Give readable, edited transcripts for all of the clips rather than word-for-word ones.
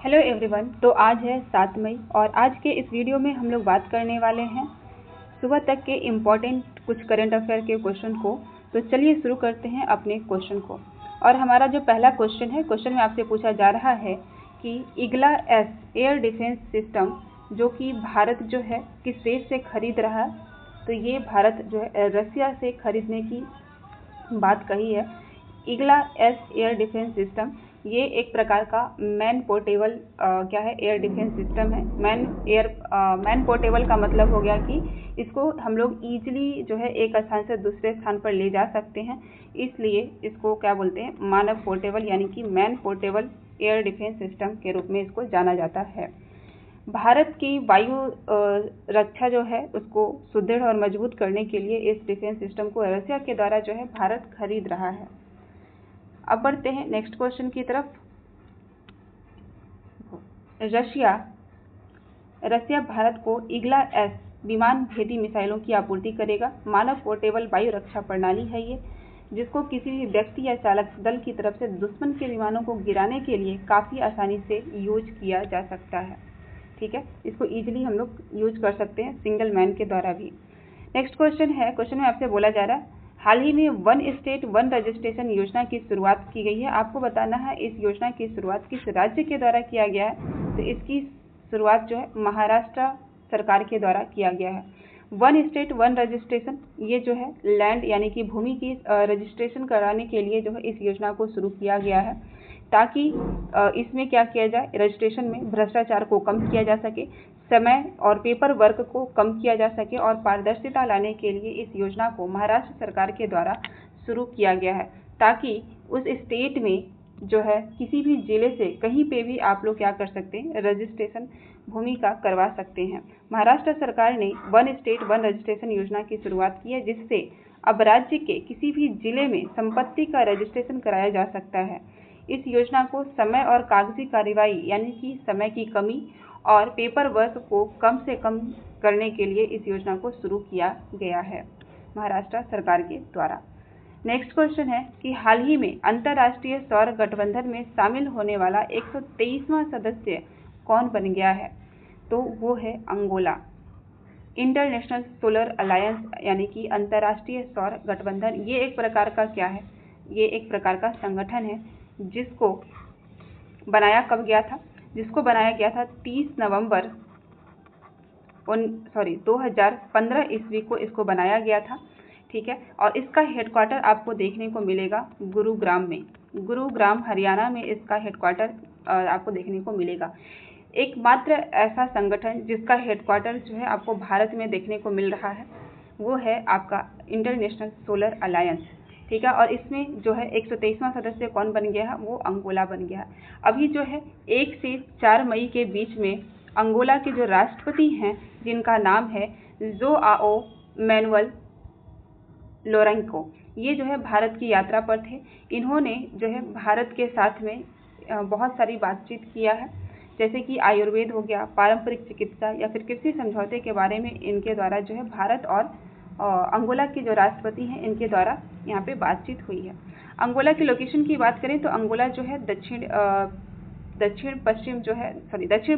Hello everyone. तो आज है 7 मई और आज के इस वीडियो में हम लोग बात करने वाले हैं सुबह तक के इम्पॉर्टेंट कुछ करंट अफेयर के क्वेश्चन को। तो चलिए शुरू करते हैं अपने क्वेश्चन को। और हमारा जो पहला क्वेश्चन है, क्वेश्चन में आपसे पूछा जा रहा है कि ईगला-एस एयर डिफेंस सिस्टम जो कि भारत जो है किस देश से खरीद रहा है। तो ये भारत जो है रसिया से खरीदने की बात कही है। ईगला-एस एयर डिफेंस सिस्टम ये एक प्रकार का मैन पोर्टेबल क्या है, एयर डिफेंस सिस्टम है। मैन पोर्टेबल का मतलब हो गया कि इसको हम लोग ईजिली जो है एक स्थान से दूसरे स्थान पर ले जा सकते हैं, इसलिए इसको क्या बोलते हैं, मानव पोर्टेबल यानी कि man portable air defence system के रूप में इसको जाना जाता है। भारत की वायु रक्षा जो है उसको सुदृढ़ और मजबूत करने के लिए इस डिफेंस सिस्टम को रसिया के द्वारा जो है भारत खरीद रहा है। अब बढ़ते हैं नेक्स्ट क्वेश्चन की तरफ। रसिया भारत को ईगला-एस विमान भेदी मिसाइलों की आपूर्ति करेगा। मानव पोर्टेबल वायु रक्षा प्रणाली है ये, जिसको किसी भी व्यक्ति या चालक दल की तरफ से दुश्मन के विमानों को गिराने के लिए काफ़ी आसानी से यूज किया जा सकता है। ठीक है, इसको ईजिली हम लोग यूज कर सकते हैं सिंगल मैन के द्वारा भी। नेक्स्ट क्वेश्चन है, क्वेश्चन में आपसे बोला जा रहा है हाल ही में वन स्टेट वन रजिस्ट्रेशन योजना की शुरुआत की गई है। आपको बताना है इस योजना की शुरुआत किस राज्य के द्वारा किया गया है। तो इसकी शुरुआत जो है महाराष्ट्र सरकार के द्वारा किया गया है। वन स्टेट वन रजिस्ट्रेशन ये जो है लैंड यानी कि भूमि की रजिस्ट्रेशन कराने के लिए जो है इस योजना को शुरू किया गया है, ताकि इसमें क्या किया जाए, रजिस्ट्रेशन में भ्रष्टाचार को कम किया जा सके, समय और पेपर वर्क को कम किया जा सके और पारदर्शिता लाने के लिए इस योजना को महाराष्ट्र सरकार के द्वारा शुरू किया गया है, ताकि उस स्टेट में जो है किसी भी जिले से कहीं पे भी आप लोग क्या कर सकते हैं, रजिस्ट्रेशन भूमि का करवा सकते हैं। महाराष्ट्र सरकार ने वन स्टेट वन रजिस्ट्रेशन योजना की शुरुआत की है, जिससे अब राज्य के किसी भी जिले में संपत्ति का रजिस्ट्रेशन कराया जा सकता है। इस योजना को समय और कागजी कार्रवाई यानी कि समय की कमी और पेपर वर्क को कम से कम करने के लिए इस योजना को शुरू किया गया है महाराष्ट्र सरकार के द्वारा। नेक्स्ट क्वेश्चन है कि हाल ही में अंतर्राष्ट्रीय सौर गठबंधन में शामिल होने वाला 123वां सदस्य कौन बन गया है। तो वो है अंगोला। इंटरनेशनल सोलर अलायंस यानी कि अंतर्राष्ट्रीय सौर गठबंधन ये एक प्रकार का क्या है, ये एक प्रकार का संगठन है जिसको बनाया कब गया था, जिसको बनाया गया था 30 नवंबर 2015 ईस्वी को इसको बनाया गया था। ठीक है, और इसका हेडक्वार्टर आपको देखने को मिलेगा गुरुग्राम में, गुरुग्राम हरियाणा में इसका हेडक्वार्टर आपको देखने को मिलेगा। एकमात्र ऐसा संगठन जिसका हेडक्वार्टर जो है आपको भारत में देखने को मिल रहा है वो है आपका इंटरनेशनल सोलर अलायंस। ठीक है, और इसमें जो है 123वां सदस्य कौन बन गया है, वो अंगोला बन गया है। अभी जो है 1 से 4 मई के बीच में अंगोला के जो राष्ट्रपति हैं जिनका नाम है जोआओ मैनुअल लोरेंको, ये जो है भारत की यात्रा पर थे। इन्होंने जो है भारत के साथ में बहुत सारी बातचीत किया है, जैसे कि आयुर्वेद हो गया, पारंपरिक चिकित्सा या फिर कृषि समझौते के बारे में इनके द्वारा जो है भारत और अंगोला के जो राष्ट्रपति हैं इनके द्वारा यहाँ पे बातचीत हुई है। अंगोला की लोकेशन की बात करें तो अंगोला जो है दक्षिण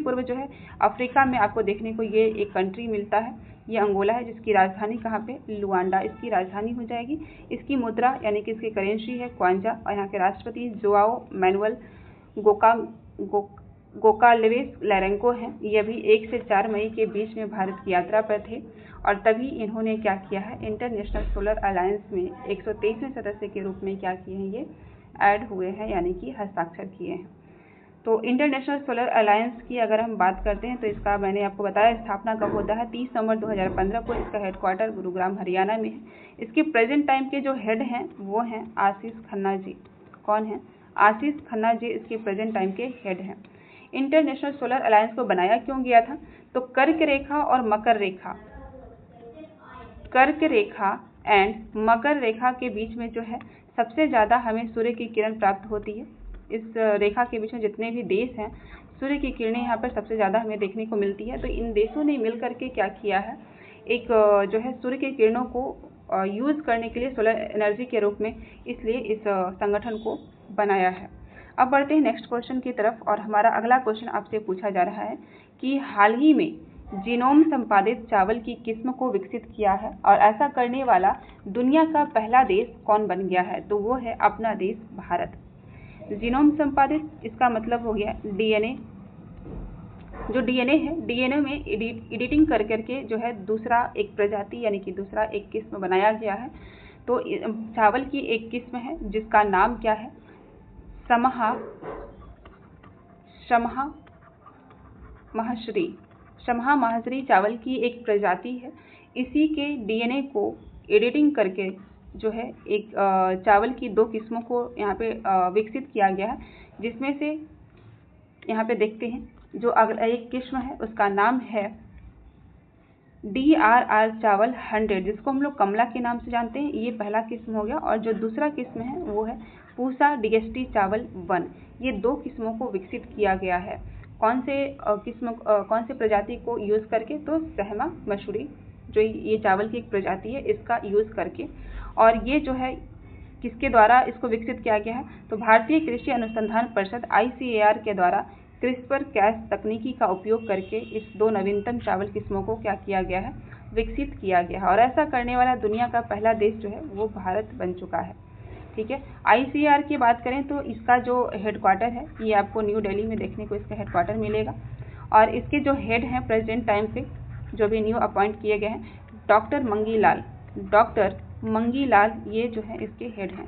पूर्व जो है अफ्रीका में आपको देखने को ये एक कंट्री मिलता है। ये अंगोला है जिसकी राजधानी कहाँ पे, लुआंडा इसकी राजधानी हो जाएगी। इसकी मुद्रा यानी कि इसकी करेंसी है क्वांजा और यहाँ के राष्ट्रपति जोआओ मैनुअल गोकाल्वेस लोरेंको हैं। ये अभी 1 से 4 मई के बीच में भारत की यात्रा पर थे और तभी इन्होंने क्या किया है, इंटरनेशनल सोलर अलायंस में 123वें सदस्य के रूप में क्या किए हैं, ये ऐड हुए हैं यानी कि हस्ताक्षर किए हैं। तो इंटरनेशनल सोलर अलायंस की अगर हम बात करते हैं तो इसका मैंने आपको बताया स्थापना कब होता है, 30 नवंबर 2015 को। इसका हेडक्वार्टर गुरुग्राम हरियाणा में है। इसके प्रेजेंट टाइम के जो हेड हैं वो हैं आशीष खन्ना जी। कौन है, आशीष खन्ना जी इसके प्रेजेंट टाइम के हेड हैं। इंटरनेशनल सोलर अलायंस को बनाया क्यों गया था, तो कर्क रेखा और मकर रेखा, कर्क रेखा एंड मकर रेखा के बीच में जो है सबसे ज़्यादा हमें सूर्य की किरण प्राप्त होती है। इस रेखा के बीच में जितने भी देश हैं सूर्य की किरणें यहाँ पर सबसे ज़्यादा हमें देखने को मिलती है। तो इन देशों ने मिल करके क्या किया है, एक जो है सूर्य की किरणों को यूज़ करने के लिए सोलर एनर्जी के रूप में, इसलिए इस संगठन को बनाया है। अब बढ़ते हैं नेक्स्ट क्वेश्चन की तरफ और हमारा अगला क्वेश्चन आपसे पूछा जा रहा है कि हाल ही में जीनोम संपादित चावल की किस्म को विकसित किया है और ऐसा करने वाला दुनिया का पहला देश कौन बन गया है? तो वो है अपना देश भारत। जीनोम संपादित, इसका मतलब हो गया डीएनए। जो डीएनए है, डीएनए में एडिटिंग कर करके जो है दूसरा एक प्रजाति यानी कि दूसरा एक किस्म बनाया गया है। तो चावल की एक किस्म है जिसका नाम क्या है? शमहा माहश्री चावल की एक प्रजाति है। इसी के डीएनए को एडिटिंग करके जो है एक चावल की दो किस्मों को यहाँ पे विकसित किया गया है, जिसमें से यहाँ पे देखते हैं जो अगला एक किस्म है उसका नाम है DRR चावल 100, जिसको हम लोग कमला के नाम से जानते हैं। ये पहला किस्म हो गया और जो दूसरा किस्म है वो है पूसा DST चावल 1। ये दो किस्मों को विकसित किया गया है। कौन से प्रजाति को यूज़ करके? तो सहमा मसूरी जो ये चावल की एक प्रजाति है इसका यूज़ करके। और ये जो है किसके द्वारा इसको विकसित किया गया है? तो भारतीय कृषि अनुसंधान परिषद ICAR के द्वारा CRISPR-Cas तकनीकी का उपयोग करके इस दो नवीनतम चावल किस्मों को क्या किया गया है? विकसित किया गया है। और ऐसा करने वाला दुनिया का पहला देश जो है वो भारत बन चुका है। ठीक है। ICAR की बात करें तो इसका जो हेडक्वार्टर है ये आपको न्यू दिल्ली में देखने को इसका हेडक्वार्टर मिलेगा। और इसके जो हेड हैं प्रेजेंट टाइम पे जो भी न्यू अपॉइंट किए गए हैं, डॉक्टर मंगी लाल ये जो है इसके हेड हैं।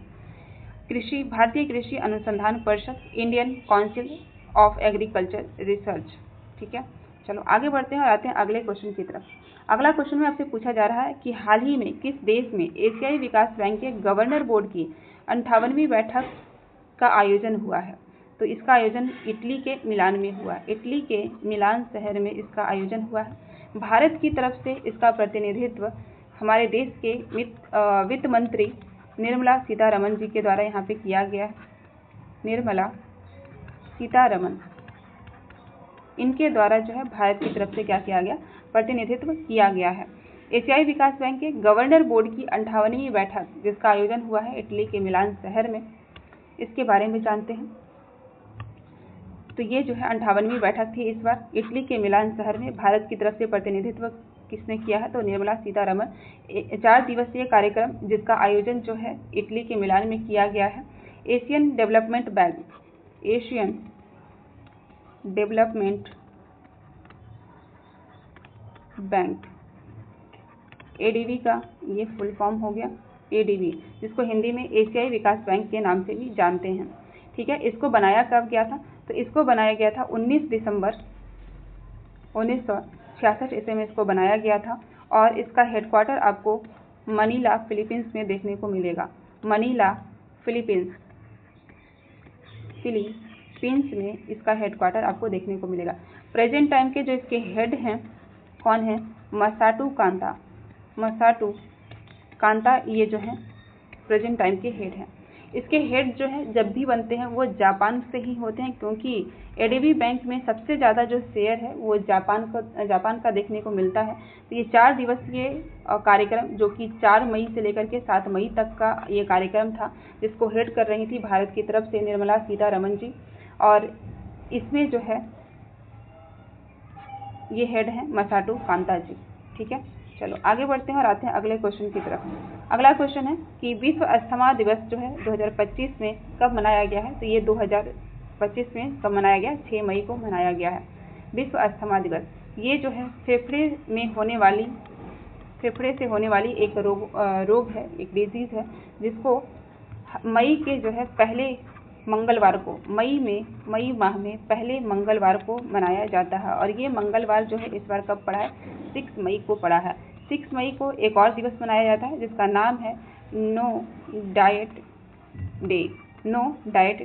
भारतीय कृषि अनुसंधान परिषद, Indian council of agriculture research. ठीक है, चलो आगे बढ़ते हैं और आते हैं अगले क्वेश्चन की तरफ। अगला क्वेश्चन में आपसे पूछा जा रहा है कि हाल ही में किस देश में एशियाई विकास बैंक के गवर्नर बोर्ड की 58वीं बैठक का आयोजन हुआ है? तो इसका आयोजन इटली के मिलान में हुआ। इटली के मिलान शहर में इसका आयोजन हुआ है। भारत की तरफ से इसका प्रतिनिधित्व हमारे देश के वित्त मंत्री निर्मला सीतारमन जी के द्वारा यहाँ पे किया गया है। निर्मला सीतारमन, इनके द्वारा जो है भारत की तरफ से क्या किया गया? प्रतिनिधित्व किया गया है। एशियाई विकास बैंक के गवर्नर बोर्ड की 58वीं बैठक जिसका आयोजन हुआ है इटली के मिलान शहर में, इसके बारे में जानते हैं। तो ये जो है 58वीं बैठक थी इस बार इटली के मिलान शहर में। भारत की तरफ से प्रतिनिधित्व किसने किया है? तो निर्मला सीतारमन। 4 दिवसीय कार्यक्रम जिसका आयोजन जो है इटली के मिलान में किया गया है। एशियन डेवलपमेंट बैंक ADB का ये फुल फॉर्म हो गया ADB, जिसको हिंदी में एशियाई विकास बैंक के नाम से भी जानते हैं। ठीक है, इसको बनाया कब गया था? तो इसको बनाया गया था 19 दिसंबर 1966 ईस्वी में इसको बनाया गया था। और इसका हेडक्वार्टर आपको मनीला फिलीपींस में देखने को मिलेगा। मनीला फिलीपींस में इसका हेडक्वार्टर आपको देखने को मिलेगा। प्रेजेंट टाइम के जो इसके हेड हैं कौन है? मसाटू कांता ये जो है प्रेजेंट टाइम के हेड हैं। इसके हेड जो है जब भी बनते हैं वो जापान से ही होते हैं, क्योंकि ADB बैंक में सबसे ज़्यादा जो शेयर है वो जापान का देखने को मिलता है। तो ये 4 दिवसीय कार्यक्रम जो कि 4 मई से लेकर के 7 मई तक का ये कार्यक्रम था, जिसको हेड कर रही थी भारत की तरफ से निर्मला सीतारमन जी। और इसमें जो है ये हेड हैं मसाटू कांता जी। ठीक है, चलो आगे बढ़ते हैं और आते हैं अगले क्वेश्चन की तरफ। अगला क्वेश्चन है कि विश्व अस्थमा दिवस जो है 2025 में कब मनाया गया है? तो ये 2025 में कब मनाया गया? 6 मई को मनाया गया है विश्व अस्थमा दिवस। ये जो है फेफड़े से होने वाली एक रोग है, एक डिजीज़ है, जिसको मई के जो है पहले मंगलवार को मई माह में पहले मंगलवार को मनाया जाता है। और ये मंगलवार जो है इस बार कब पड़ा है? 6 मई को पड़ा है। 6 मई को एक और दिवस मनाया जाता है जिसका नाम है नो डाइट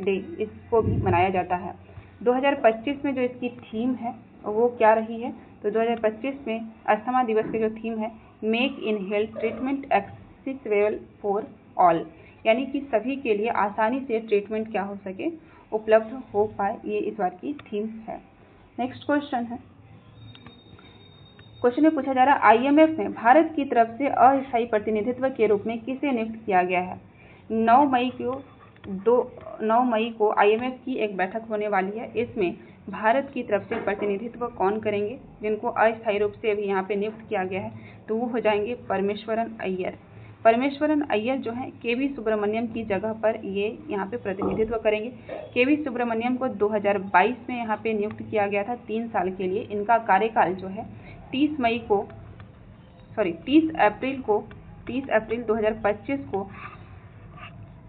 डे। इसको भी मनाया जाता है। 2025 में जो इसकी थीम है वो क्या रही है? तो 2025 में अस्थमा दिवस की जो थीम है make inhale treatment accessible for all, यानी कि सभी के लिए आसानी से ट्रीटमेंट क्या हो सके? उपलब्ध हो पाए, ये इस बार की थीम है। नेक्स्ट क्वेश्चन में पूछा जा रहा है IMF में भारत की तरफ से अस्थायी प्रतिनिधित्व के रूप में किसे नियुक्त किया गया है? 9 मई को 9 मई को IMF की एक बैठक होने वाली है। इसमें भारत की तरफ से प्रतिनिधित्व कौन करेंगे, जिनको अस्थायी रूप से अभी यहाँ पे नियुक्त किया गया है, तो वो हो जाएंगे परमेश्वरन अय्यर। परमेश्वरन अय्यर जो है केवी सुब्रमण्यम की जगह पर ये यहाँ पे प्रतिनिधित्व करेंगे। केवी सुब्रमण्यम को 2022 में यहाँ पे नियुक्त किया गया था 3 साल के लिए। इनका कार्यकाल जो है 30 अप्रैल 2025 को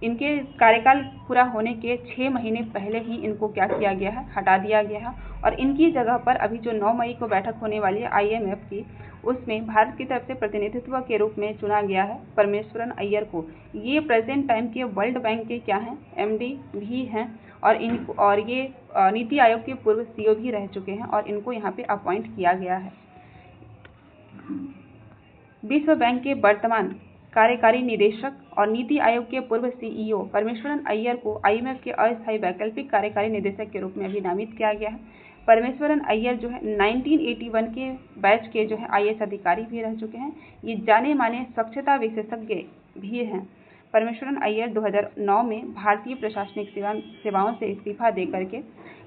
इनके कार्यकाल पूरा होने के 6 महीने पहले ही इनको क्या किया गया है, हटा दिया गया है। और इनकी जगह पर अभी जो 9 मई को बैठक होने वाली है IMF की, उसमें भारत की तरफ से प्रतिनिधित्व के रूप में चुना गया है परमेश्वरन अय्यर को। ये प्रेजेंट टाइम के वर्ल्ड बैंक के क्या हैं, MD भी हैं और ये नीति आयोग के पूर्व CEO भी रह चुके हैं और इनको यहाँ पे अपॉइंट किया गया है। विश्व बैंक के वर्तमान कार्यकारी निदेशक और नीति आयोग के पूर्व CEO परमेश्वरन अय्यर को IMF के अस्थायी वैकल्पिक कार्यकारी निदेशक के रूप में अभी नामित किया गया है। परमेश्वरन अय्यर जो है 1981 के बैच के जो है IAS अधिकारी भी रह चुके हैं। ये जाने माने स्वच्छता विशेषज्ञ भी हैं। परमेश्वरन अय्यर 2009 में भारतीय प्रशासनिक सेवाओं से इस्तीफा दे करके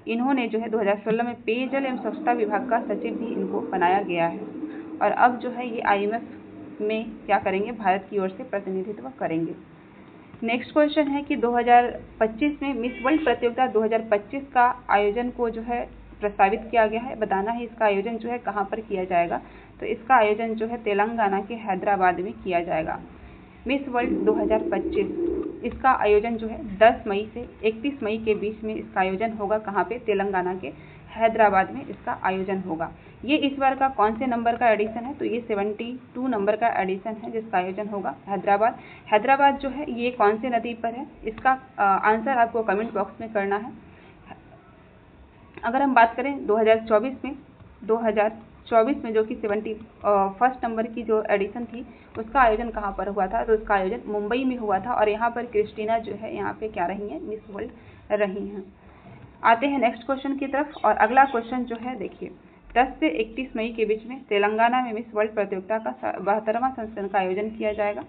इन्होंने जो है 2016 में पेयजल एवं स्वच्छता विभाग का सचिव भी इनको बनाया गया है। और अब जो है ये IMF में क्या करेंगे, भारत की ओर से प्रतिनिधित्व करेंगे। नेक्स्ट क्वेश्चन है कि 2025 में मिस वर्ल्ड प्रतियोगिता 2025 का आयोजन को जो है प्रस्तावित किया गया है। बताना है इसका आयोजन जो है कहाँ पर किया जाएगा, तो इसका आयोजन जो है तेलंगाना के हैदराबाद में किया जाएगा। मिस वर्ल्ड 2025 इसका आयोजन जो है 10 मई से 31 मई के बीच में इसका आयोजन होगा। कहाँ पे, तेलंगाना के हैदराबाद में इसका आयोजन होगा। ये इस बार का कौन से नंबर का एडिशन है, तो ये 72 नंबर का एडिशन है जिसका आयोजन होगा हैदराबाद जो है ये कौन से नदी पर है, इसका आंसर आपको कमेंट बॉक्स में करना है। अगर हम बात करें 2024 में जो कि 71 नंबर की जो एडिशन थी उसका आयोजन कहाँ पर हुआ था, तो उसका आयोजन मुंबई में हुआ था और यहाँ पर क्रिस्टीना जो है यहाँ पे क्या रही हैं, मिस वर्ल्ड रही हैं। आते हैं नेक्स्ट क्वेश्चन की तरफ और अगला क्वेश्चन जो है देखिए 10 से 31 मई के बीच में तेलंगाना में मिस वर्ल्ड प्रतियोगिता का 72वां संस्करण का आयोजन किया जाएगा।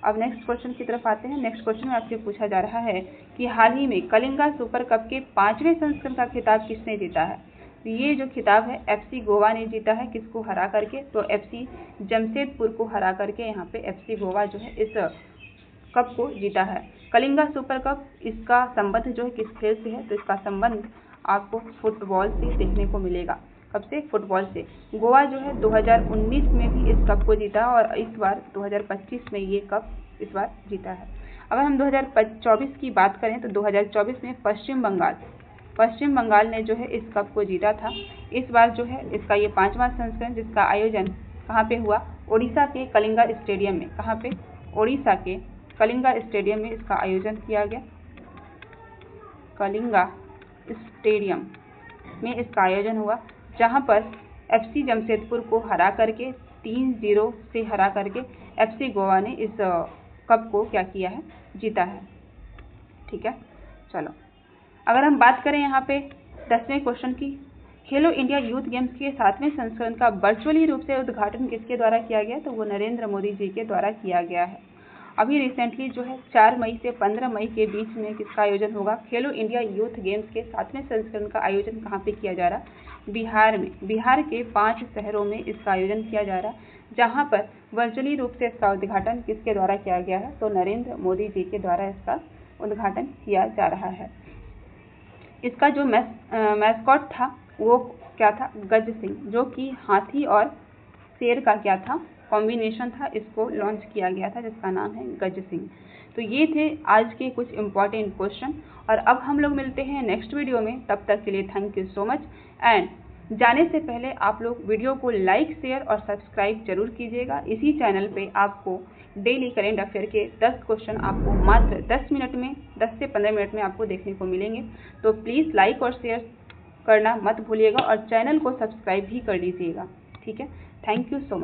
अब नेक्स्ट क्वेश्चन की तरफ आते हैं। नेक्स्ट क्वेश्चन में आपसे पूछा जा रहा है कि हाल ही में कलिंगा सुपर कप के 5वें संस्करण का खिताब किसने जीता है। तो ये जो खिताब है FC गोवा ने जीता है। किसको हरा करके, तो FC जमशेदपुर को हरा करके यहाँ पे FC गोवा जो है इस कप को जीता है। कलिंगा सुपर कप, इसका संबंध जो है किस खेल से है, तो इसका संबंध आपको फुटबॉल से देखने को मिलेगा। कब से, फुटबॉल से। गोवा जो है 2019 में भी इस कप को जीता और इस बार 2025 में ये कप इस बार जीता है। अगर हम 2024 की बात करें तो 2024 में पश्चिम बंगाल ने जो है इस कप को जीता था। इस बार जो है इसका ये 5वां संस्करण जिसका आयोजन कहाँ पे हुआ, ओडिशा के कलिंगा स्टेडियम में। कहाँ पे, ओडिशा के कलिंगा स्टेडियम में इसका आयोजन किया गया। कलिंगा स्टेडियम में इसका आयोजन हुआ जहां पर FC जमशेदपुर को हरा करके 3-0 से हरा करके FC गोवा ने इस कप को क्या किया है, जीता है। ठीक है, चलो अगर हम बात करें यहाँ पे 10वें क्वेश्चन की, खेलो इंडिया यूथ गेम्स के 7वें संस्करण का वर्चुअली रूप से उद्घाटन किसके द्वारा किया गया, तो वो नरेंद्र मोदी जी के द्वारा किया गया है। अभी रिसेंटली जो है 4 मई से 15 मई के बीच में किसका आयोजन होगा, खेलो इंडिया यूथ गेम्स के 7वें संस्करण का आयोजन कहाँ पे किया जा रहा है, बिहार में। बिहार के 5 शहरों में इसका आयोजन किया जा रहा है, जहाँ पर वर्चुअली रूप से इसका उद्घाटन किसके द्वारा किया गया है, तो नरेंद्र मोदी जी के द्वारा इसका उद्घाटन किया जा रहा है। इसका जो मैस्कॉट था वो क्या था, गज सिंह, जो कि हाथी और शेर का क्या था, कॉम्बिनेशन था। इसको लॉन्च किया गया था जिसका नाम है गज सिंह। तो ये थे आज के कुछ इम्पॉर्टेंट क्वेश्चन और अब हम लोग मिलते हैं नेक्स्ट वीडियो में। तब तक के लिए thank you so much. And जाने से पहले आप लोग वीडियो को लाइक, शेयर और सब्सक्राइब जरूर कीजिएगा। इसी चैनल पे आपको डेली करेंट अफेयर के 10 क्वेश्चन आपको मात्र 10 मिनट में, 10 से 15 मिनट में आपको देखने को मिलेंगे। तो प्लीज़ लाइक और शेयर करना मत भूलिएगा और चैनल को सब्सक्राइब भी कर लीजिएगा। ठीक है, थैंक यू सो मच।